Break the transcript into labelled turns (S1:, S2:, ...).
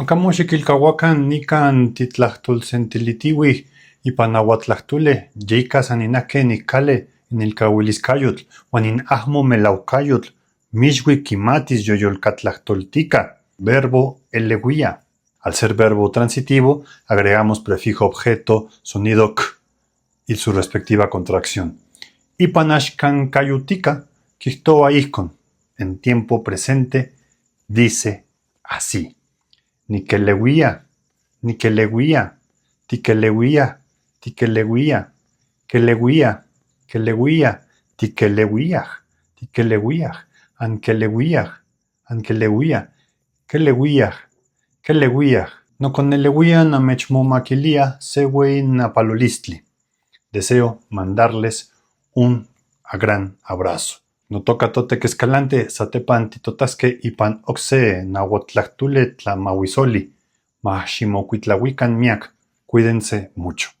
S1: Oncamoxikilcahuacan nican titlahtolsentilitiuih ipan nauatlahtoleh yika saninahque nicale nilcauiliscayotl uan in ahmo melaucayotl mixui quimatis yoyolcatlahtoltica. Verbo eleuia. Al ser verbo transitivo, agregamos prefijo objeto, sonido k y su respectiva contracción. Ipan axcancayutica, quihtoa ihcon, en tiempo presente, dice así. Niqueleuia, niqueleuia, tiqueleuia, tiqueleuia, queleuia, queleuia, tiqueleuiaj, tiqueleuiaj, anqueleuiaj, anqueleuia, queleuiaj, queleuiaj. Noconeleuia namechmomaquilia seui napalolistli. Deseo mandarles un gran abrazo. No toca totec escalante, satepan titotasque ipan oxe nahuatlahtule tlamauisoli. Maximocuitlahuican miac. Cuídense mucho.